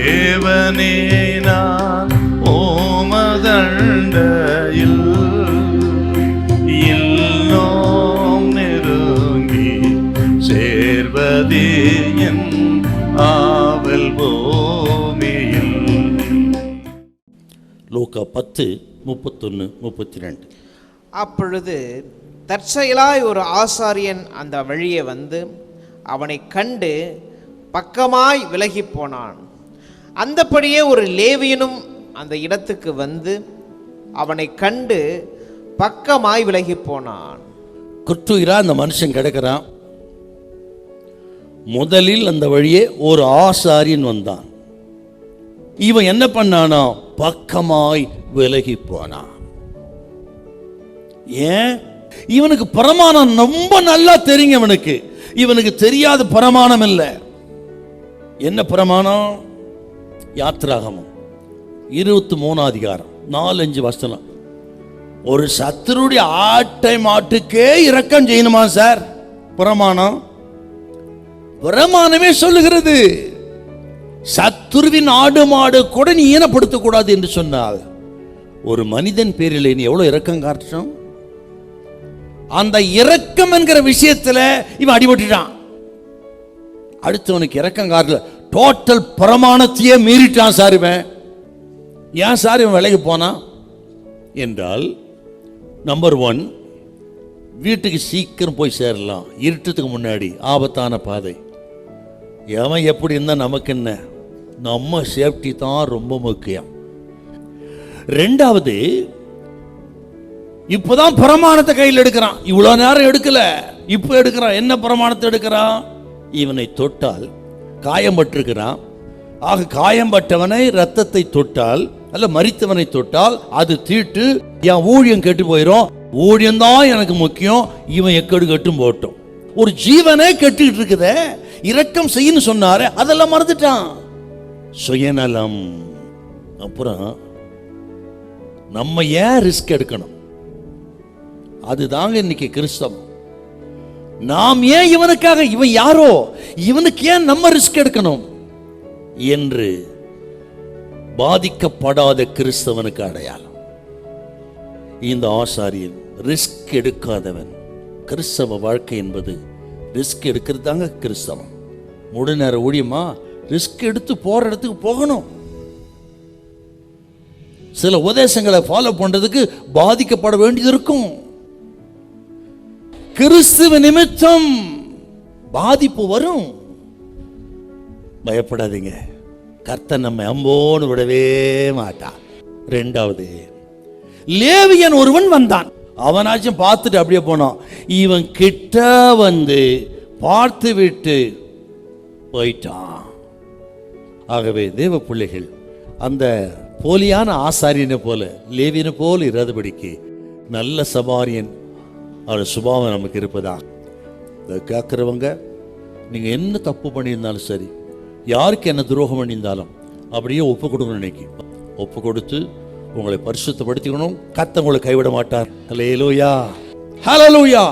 தேவனே நான் ஓமதண்டையில் இன்னும் நெருங்கி சேர்வதே என் ஆவல் பூமியில். லூக்கா 10:31-32. அப்பொழுது தற்செயலாய் ஒரு ஆசாரியன் அந்த வழியே வந்து அவனை கண்டு பக்கமாய் விலகி போனான். அந்தபடியே ஒரு லேவியனும் அந்த இடத்துக்கு வந்து அவனை கண்டு பக்கமாய் விலகி போனான். குற்றுயிரா அந்த மனுஷன் கிடக்கிறான். முதலில் அந்த வழியே ஒரு ஆசாரியன் வந்தான். இவன் என்ன பண்ணானா? பக்கமாய் விலகி போனான். ஏன்? இவனுக்கு பிரமாணம் ரொம்ப நல்லா தெரியும். இவனுக்கு தெரியாத பிரமாணம் இல்லை. என்ன பிரமாணம்? யாத்ராகமம் 23 அதிகாரம் 4-5 வசனம். ஒரு சத்துருடைய ஆட்டை மாட்டுக்கே இரக்கம் செய்யணுமா சார்? பிரமாணம் பிரமாணமே சொல்லுகிறது. சத்துருவின் ஆடு மாடு கூட நீ ஈனப்படுத்த கூடாது என்று சொன்னால் ஒரு மனிதன் பேரில் நீ எவ்வளவு இரக்கம் காட்டணும்? அந்த இரக்கம் என்கிற விஷயத்துல இவன் அடிபட்டுட்டான். அடுத்தவனுக்கு இரக்கம் காட்டல, டோட்டல் பிரமாணத்தையே மீறிட்டான் சார் இவன். ஏன் சார் இவன் விலகி போனான் என்றால், நம்பர் 1, வீட்டுக்கு சீக்கிரம் போய் சேரலாம். இருட்டத்துக்கு முன்னாடி ஆபத்தான பாதை. எவன் எப்படி இருந்தா நமக்கு என்ன? நம்ம சேஃப்டி தான் ரொம்ப முக்கியம். 2வது, இப்பதான் பிரமாணத்தை கையில் எடுக்கிறான். இவ்வளவு நேரம் எடுக்கல, இப்ப எடுக்கிறான். என்ன பிரமாணத்தை எடுக்கிறான்? இவனை தொட்டால் காயம்பட்டிருக்கிறான். ஆக காயம்பட்டவனை ரத்தத்தை தொட்டால் அல்ல மரித்தவனை தொட்டால் அது தீட்டு, என் ஊழியம் கெட்டு போயிடும். ஊழியம் தான் எனக்கு முக்கியம். இவன் எக்கடு கட்டும் போட்டோம். ஒரு ஜீவனே கெட்டுக்கிட்டு இருக்குதே, இரக்கம் செய்யன்னு சொன்னாரு, அதெல்லாம் மறந்துட்டான். சுயநலம். அப்புறம் நம்ம ஏன் ரிஸ்க் எடுக்கணும்? அதுதாங்க இன்னைக்கு கிறிஸ்தவம். நாம் ஏன் இவனுக்காக, இவன் யாரோ, இவனுக்கு ஏன் நம்ம ரிஸ்க் எடுக்கணும் என்று பாதிக்கப்படாத கிறிஸ்தவனுக்கு அடையாளம் இந்த ஆசாரியன். ரிஸ்க் எடுக்காதவன். கிறிஸ்தவ வாழ்க்கை என்பது ரிஸ்க் எடுக்கிறது தாங்க கிறிஸ்தவம். முழு நேர ஊழியமா ரிஸ்க் எடுத்து போற இடத்துக்கு போகணும். சில உபதேசங்களை ஃபாலோ பண்றதுக்கு பாதிக்கப்பட வேண்டியது இருக்கும். கிறிஸ்துவ நிமித்தம் பாதிப்பு வரும். பயப்படாதீங்க, கர்த்தர் நம்ம அம்போன்னு விடவே மாட்டான். 2வது, லேவியன் ஒருவன் வந்தான். அவனாச்சும் பார்த்துட்டு அப்படியே போனான். இவன் கிட்ட வந்து பார்த்து விட்டு போயிட்டான். ஆகவே தேவ பிள்ளைகள் அந்த போலியான ஆசாரியனை போல லேவியனை போல இராதபடிக்கு நல்ல சமாரியன் அவர் சுபாவம் நமக்கு இருப்பதா. இதை கேட்குறவங்க, நீங்கள் என்ன தப்பு பண்ணியிருந்தாலும் சரி, யாருக்கு என்ன துரோகம் பண்ணியிருந்தாலும் அப்படியே ஒப்பு கொடுக்கணும். இன்னைக்கு ஒப்பு கொடுத்து உங்களை பரிசுத்தப்படுத்திக்கணும். கர்த்தர் உங்களை கைவிட மாட்டார். ஹல்லேலூயா, ஹல்லேலூயா.